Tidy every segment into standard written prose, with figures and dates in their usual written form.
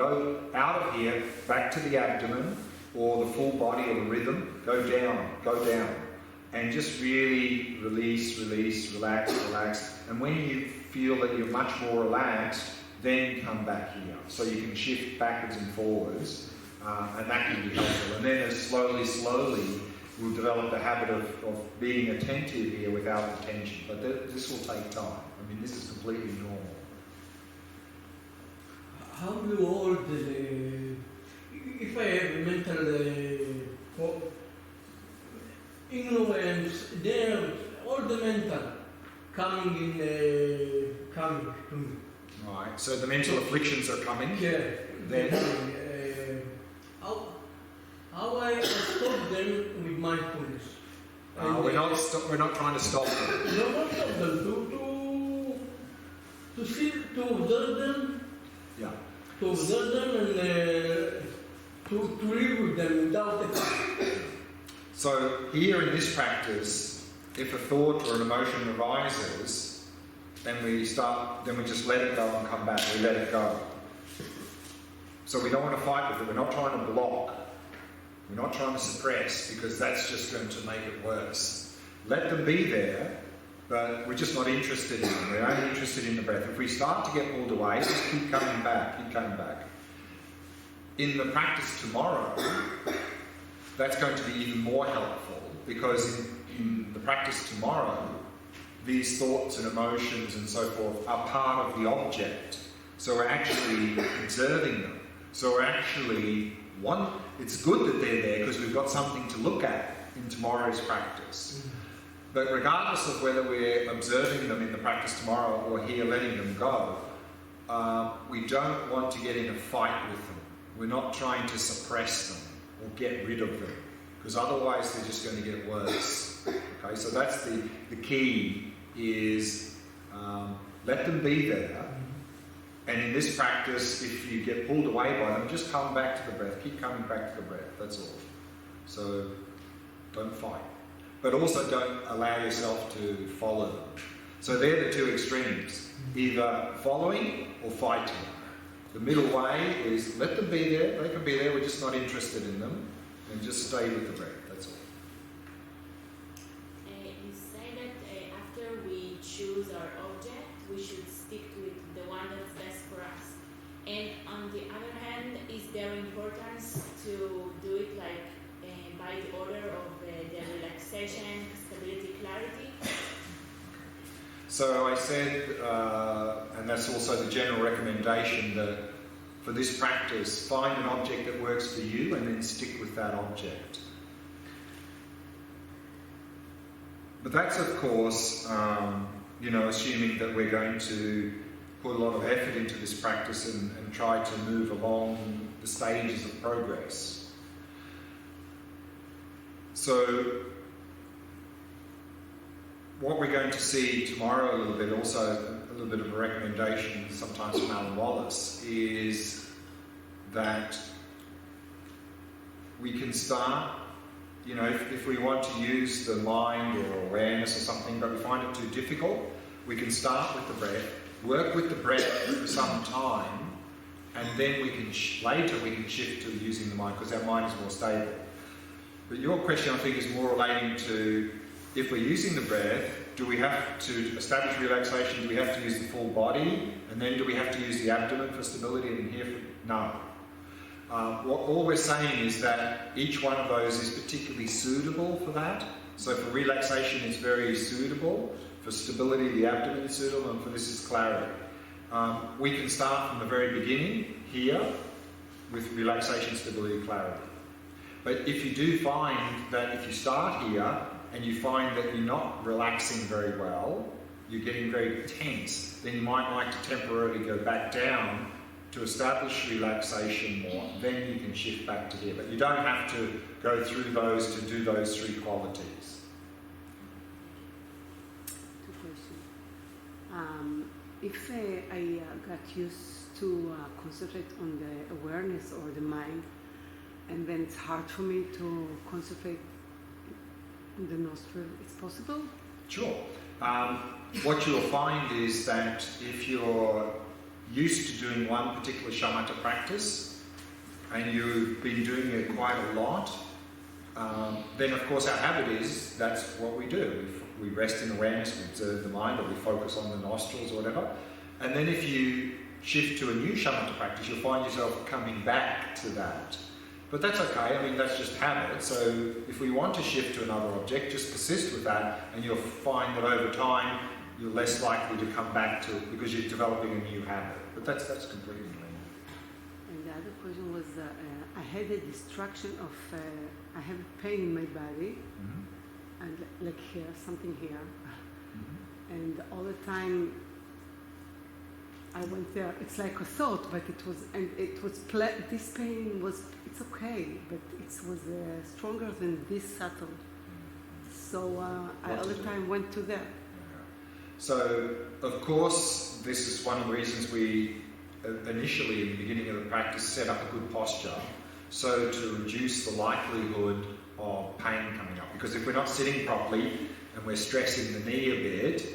Go out of here, back to the abdomen, or the full body or the rhythm. Go down. And just really release, relax. And when you feel that you're much more relaxed, then come back here. So you can shift backwards and forwards, and that can be helpful. And then as slowly, we'll develop the habit of being attentive here without the tension. But this will take time. I mean, this is completely normal. How do you hold if I have mental ignorance, there all the mental coming to me. Right, so the mental afflictions are coming. Yeah. Then how I stop them with mindfulness? We're not trying to stop them. No, not stop them. To observe them. Yeah. To observe them and to live with them without the. So here in this practice, if a thought or an emotion arises, then we just let it go and come back. We let it go. So we don't want to fight with it. We're not trying to block. We're not trying to suppress, because that's just going to make it worse. Let them be there, but we're just not interested in them. We're only interested in the breath. If we start to get pulled away, just keep coming back. In the practice tomorrow, that's going to be even more helpful, because in the practice tomorrow, these thoughts and emotions and so forth are part of the object. So we're actually observing them. So we're actually, it's good that they're there because we've got something to look at in tomorrow's practice. But regardless of whether we're observing them in the practice tomorrow or here letting them go, we don't want to get in a fight with them. We're not trying to suppress them or get rid of them, because otherwise they're just going to get worse. Okay, so that's the key is let them be there. And in this practice, if you get pulled away by them, just come back to the breath. Keep coming back to the breath, that's all. So don't fight. But also don't allow yourself to follow them. So they're the two extremes, either following or fighting. The middle way is let them be there, they can be there, we're just not interested in them, and just stay with the breath, that's all. You say that after we choose our object, we should stick to it, the one that's best for us. And on the other hand, is there importance to do it like by the order of the relaxation, stability, clarity? So I said, and that's also the general recommendation, that for this practice, find an object that works for you and then stick with that object. But that's, of course, assuming that we're going to put a lot of effort into this practice and try to move along the stages of progress. So what we're going to see tomorrow a little bit, also a little bit of a recommendation sometimes from Alan Wallace, is that we can start, if we want to use the mind or awareness or something, but we find it too difficult, we can start with the breath, work with the breath for some time, and then we can later we can shift to using the mind, because our mind is more stable. But your question, I think, is more relating to, if we're using the breath, do we have to establish relaxation? Do we have to use the full body? And then do we have to use the abdomen for stability? And here, no. All we're saying is that each one of those is particularly suitable for that. So for relaxation, it's very suitable. For stability, the abdomen is suitable. And for this is clarity. We can start from the very beginning here with relaxation, stability, clarity. But if you do find that if you start here and you find that you're not relaxing very well, you're getting very tense, then you might like to temporarily go back down to establish relaxation more. Then you can shift back to here. But you don't have to go through those to do those three qualities. Two questions. If I got used to concentrate on the awareness or the mind, and then it's hard for me to concentrate on the nostril, it's possible? Sure. What you'll find is that if you're used to doing one particular shamatha practice and you've been doing it quite a lot, then of course our habit is that's what we do. We rest in awareness, we observe the mind, or we focus on the nostrils or whatever. And then if you shift to a new shamatha practice, you'll find yourself coming back to that. But that's okay, I mean that's just habit. So if we want to shift to another object, just persist with that and you'll find that over time you're less likely to come back to it because you're developing a new habit. But that's completely normal. And the other question was, I had a distraction of, I have pain in my body, and like here, something here, and all the time I went there. It's like a thought, but this pain was, it's okay, but it was stronger than this subtle. So I all the time went to there. So, of course, this is one of the reasons we initially, in the beginning of the practice, set up a good posture, so to reduce the likelihood of pain coming up. Because if we're not sitting properly and we're stressing the knee a bit,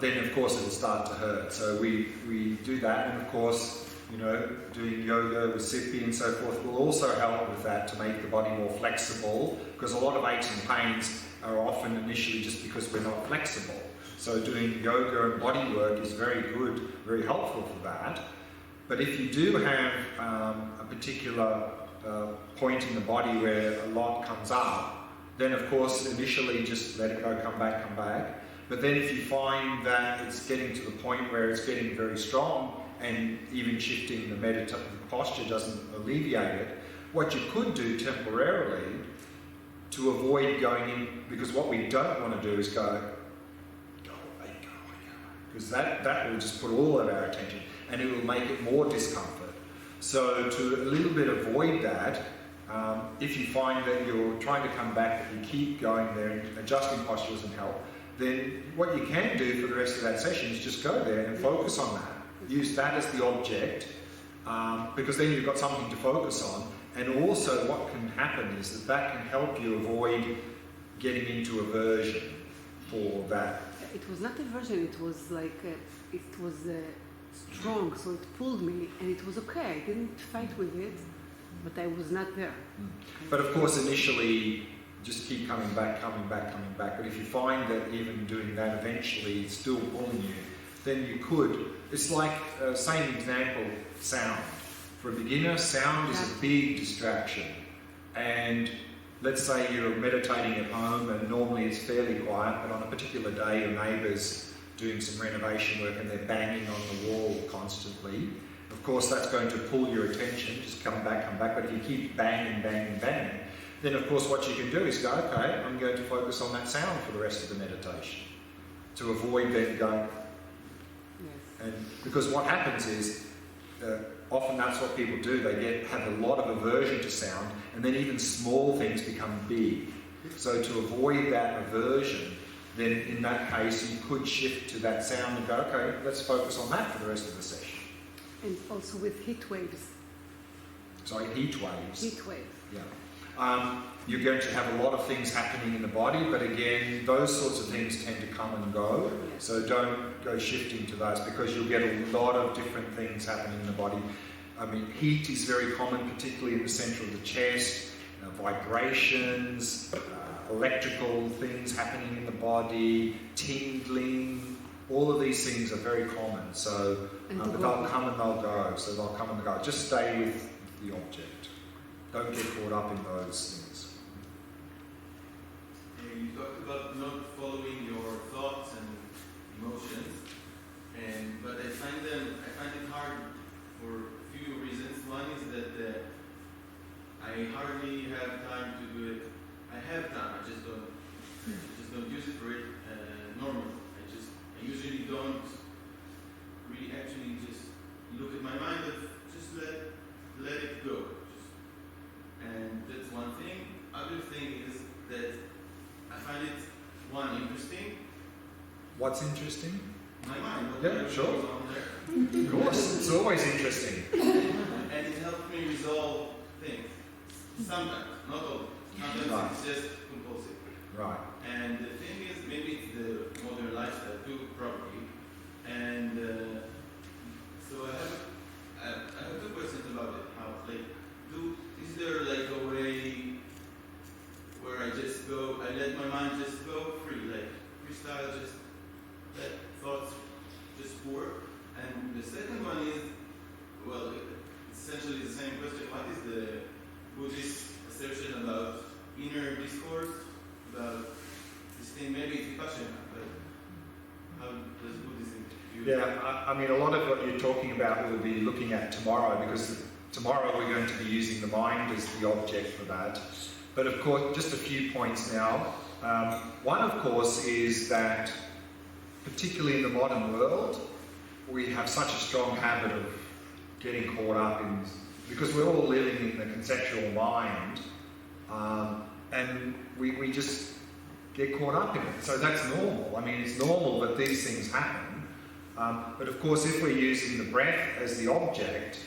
then of course it'll start to hurt. So we do that, and of course, you know, doing yoga with sippy and so forth will also help with that to make the body more flexible, because a lot of aches and pains are often initially just because we're not flexible. So doing yoga and body work is very good, very helpful for that. But if you do have a particular point in the body where a lot comes up, then of course initially just let it go, come back. But then if you find that it's getting to the point where it's getting very strong and even shifting the meditative posture doesn't alleviate it, what you could do temporarily to avoid going in, because what we don't want to do is go away, because that will just put all of our attention and it will make it more discomfort. So to a little bit avoid that, if you find that you're trying to come back but you keep going there and adjusting posture doesn't help, then what you can do for the rest of that session is just go there and focus on that. Use that as the object, because then you've got something to focus on. And also what can happen is that can help you avoid getting into aversion for that. It was not aversion, it was like, it was strong, so it pulled me, and it was okay. I didn't fight with it, but I was not there. But of course initially, just keep coming back. But if you find that even doing that eventually it's still pulling you, then you could, it's like, same example, sound. For a beginner, sound is a big distraction. And let's say you're meditating at home and normally it's fairly quiet, but on a particular day your neighbour's doing some renovation work and they're banging on the wall constantly. Of course that's going to pull your attention, just come back. But if you keep banging, then of course what you can do is go, okay, I'm going to focus on that sound for the rest of the meditation, to avoid then going. Yes. And because what happens is, often that's what people do, they have a lot of aversion to sound, and then even small things become big. So to avoid that aversion, then in that case you could shift to that sound and go, okay, let's focus on that for the rest of the session. And also with heat waves. Sorry, heat waves. Heat waves. Yeah. You're going to have a lot of things happening in the body, but again, those sorts of things tend to come and go. So don't go shifting to those, because you'll get a lot of different things happening in the body. I mean, heat is very common, particularly in the center of the chest, vibrations, electrical things happening in the body, tingling, all of these things are very common. So but they'll come and they'll go. So they'll come and go. Just stay with the object. Don't get caught up in those things. You talked about not following your thoughts and emotions, but I find it hard for a few reasons. One is that I hardly have time to do it. I have time, I just don't use it for it normally. I usually don't really actually just look at my mind, but just let it go. And that's one thing. Other thing is that I find it, one, interesting. What's interesting? My mind. Yeah, sure. On there. Of course, it's always interesting. And it helps me resolve things. Sometimes, not always. Sometimes it's just compulsive. Right. And the thing is, maybe it's the modern lifestyle too, probably. And Buddhist assertion about inner discourse, about this thing, maybe it's Vipashyana, but how does Buddhism view it? Yeah, I mean, a lot of what you're talking about we'll be looking at tomorrow, because tomorrow we're going to be using the mind as the object for that. But of course, just a few points now. One, of course, is that particularly in the modern world, we have such a strong habit of getting caught up in, because we're all living in the conceptual mind, and we just get caught up in it. So that's normal. I mean, it's normal that these things happen. But of course, if we're using the breath as the object,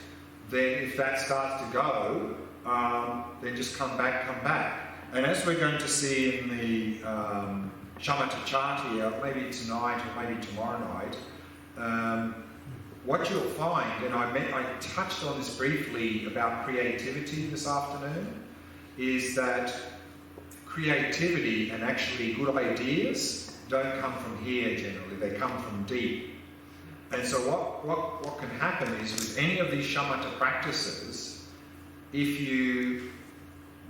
then if that starts to go, then just come back. And as we're going to see in the Shamatha chart here, maybe tonight or maybe tomorrow night, what you'll find, and I touched on this briefly about creativity this afternoon, is that creativity and actually good ideas don't come from here generally, they come from deep. And so what can happen is with any of these shamatha practices, if you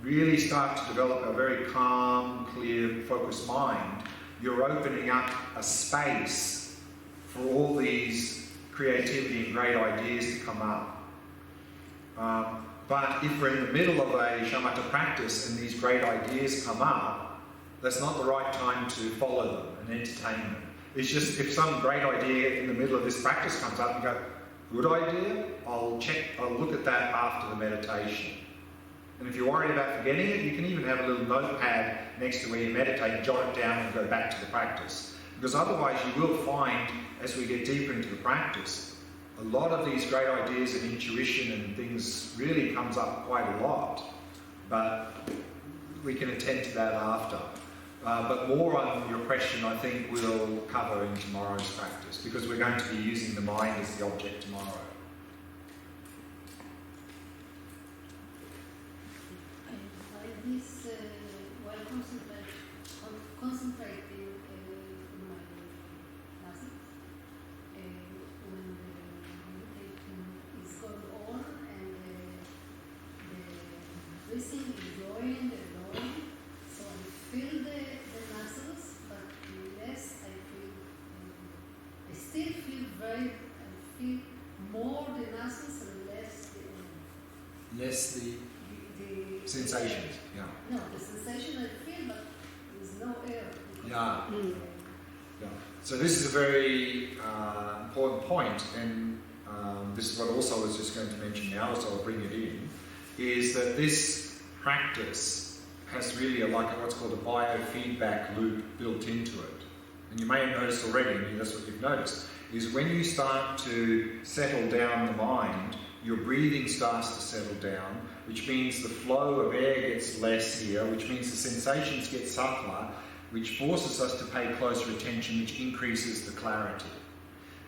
really start to develop a very calm, clear, focused mind, you're opening up a space for all these creativity and great ideas to come up. But if we're in the middle of a shamatha practice and these great ideas come up, that's not the right time to follow them and entertain them. It's just if some great idea in the middle of this practice comes up and you go, good idea, I'll look at that after the meditation. And if you're worried about forgetting it, you can even have a little notepad next to where you meditate, jot it down and go back to the practice. Because otherwise you will find, as we get deeper into the practice, a lot of these great ideas and intuition and things really comes up quite a lot. But we can attend to that after. But more on your question, I think we'll cover in tomorrow's practice, because we're going to be using the mind as the object tomorrow. While concentrating in my classes, when the meditation is going on and the breathing is growing and growing, so I feel the muscles, but less I still feel I feel more the muscles and less the Sensations, yeah. No, the sensation I feel, but there's no air. Yeah. Yeah. So this is a very important point, and this is what also I was just going to mention now, so I'll bring it in, is that this practice has really what's called a biofeedback loop built into it. And you may have noticed already, and that's what you've noticed, is when you start to settle down the mind, your breathing starts to settle down, which means the flow of air gets less here, which means the sensations get subtler, which forces us to pay closer attention, which increases the clarity.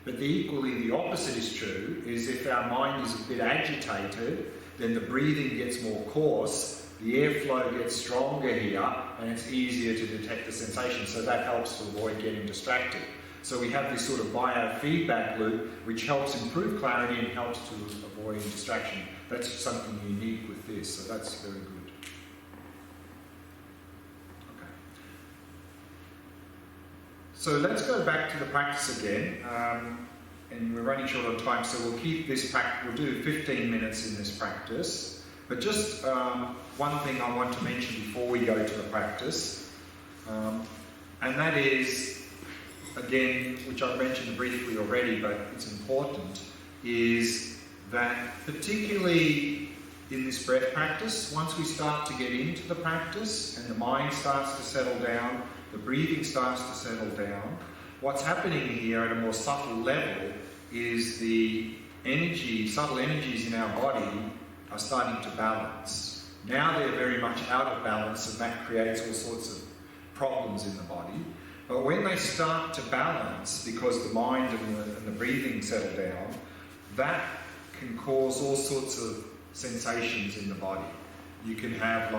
But equally the opposite is true, is if our mind is a bit agitated, then the breathing gets more coarse, the airflow gets stronger here, and it's easier to detect the sensation, so that helps to avoid getting distracted. So we have this sort of biofeedback loop which helps improve clarity and helps to avoid distraction. That's something unique with this, so that's very good. Okay. So let's go back to the practice again, and we're running short on time, so we'll keep this practice, we'll do 15 minutes in this practice. But just one thing I want to mention before we go to the practice, and that is, again, which I've mentioned briefly already, but it's important, is that particularly in this breath practice, once we start to get into the practice and the mind starts to settle down, the breathing starts to settle down, what's happening here at a more subtle level is the subtle energies in our body are starting to balance. Now they're very much out of balance, and that creates all sorts of problems in the body. But when they start to balance, because the mind and the breathing settle down, that can cause all sorts of sensations in the body. You can have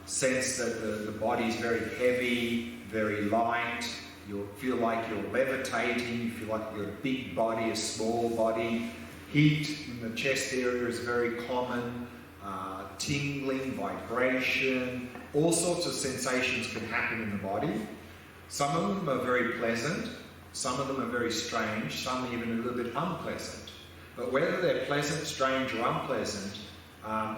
sense that the body is very heavy, very light. You'll feel like you're levitating. You feel like you're a big body, a small body. Heat in the chest area is very common. tingling, vibration, all sorts of sensations can happen in the body. Some of them are very pleasant, some of them are very strange, some even a little bit unpleasant. But whether they're pleasant, strange or unpleasant,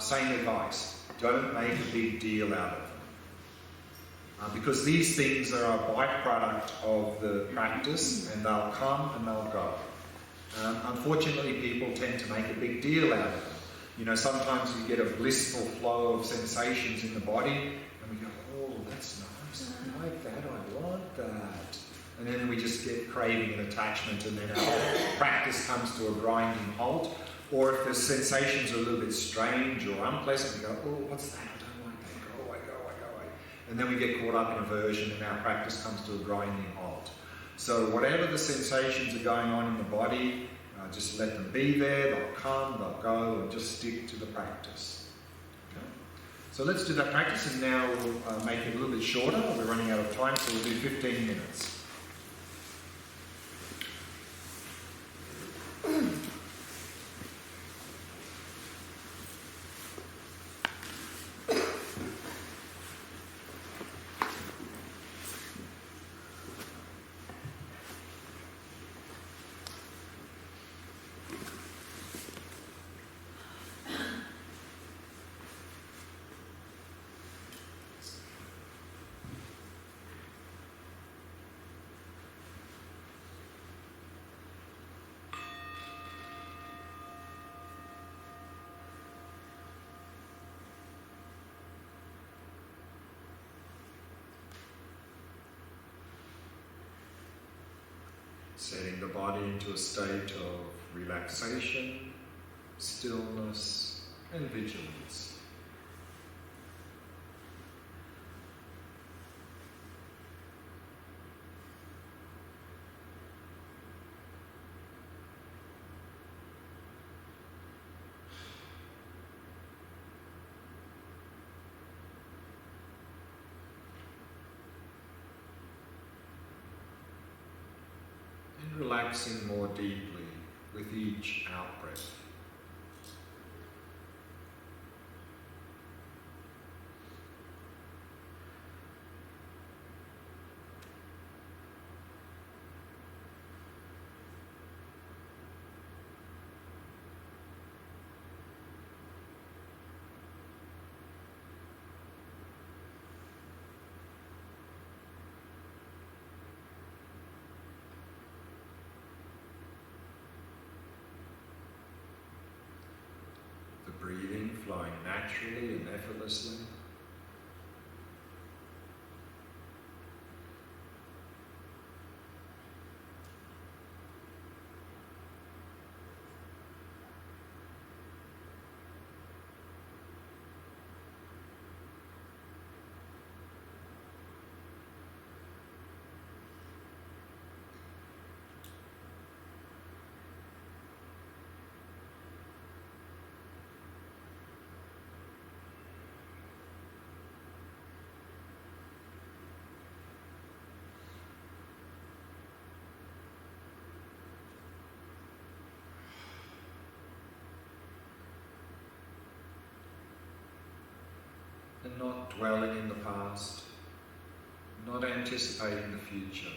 same advice, don't make a big deal out of them. Because these things are a byproduct of the practice, and they'll come and they'll go. Unfortunately, people tend to make a big deal out of them. You know, sometimes you get a blissful flow of sensations in the body, and we go, oh, that's nice, I like that, I want that. And then we just get craving and attachment, and then our practice comes to a grinding halt. Or if the sensations are a little bit strange or unpleasant, we go, oh, what's that? I don't like that. Go away, go away, go away. And then we get caught up in aversion, and our practice comes to a grinding halt. So whatever the sensations are going on in the body, just let them be there, they'll come, they'll go, and just stick to the practice. Okay? So let's do that practice, and now we'll make it a little bit shorter. We're running out of time, so we'll do 15 minutes. Setting the body into a state of relaxation, stillness, and vigilance. Relaxing more deeply with each out-breath. Breathing flowing naturally and effortlessly. And not dwelling in the past, not anticipating the future.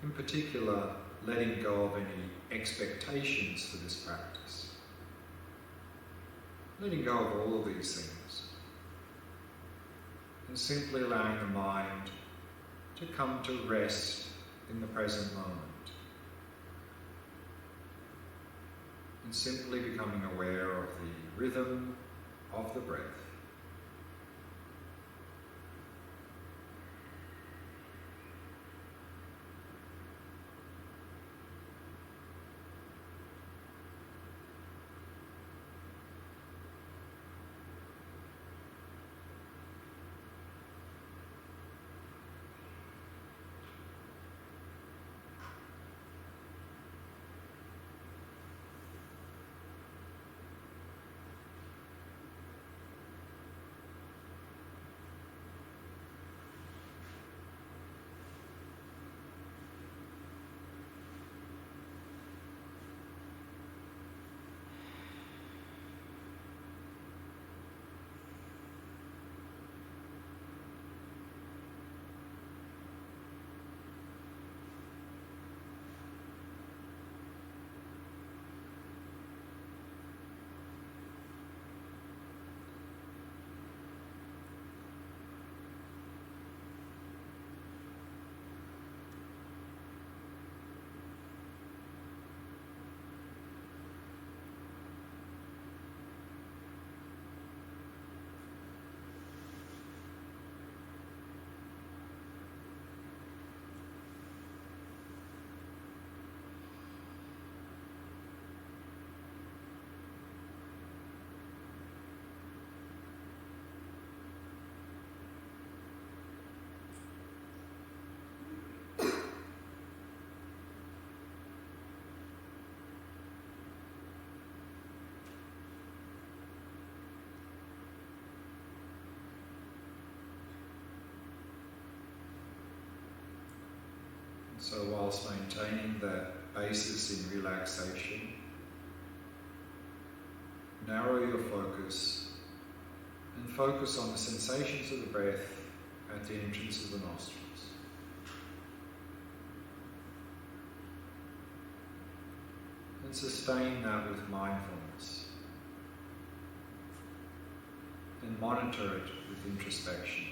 In particular, letting go of any expectations for this practice. Letting go of all of these things. And simply allowing the mind to come to rest in the present moment. And simply becoming aware of the rhythm of the breath. So whilst maintaining that basis in relaxation, narrow your focus and focus on the sensations of the breath at the entrance of the nostrils. And sustain that with mindfulness. And monitor it with introspection.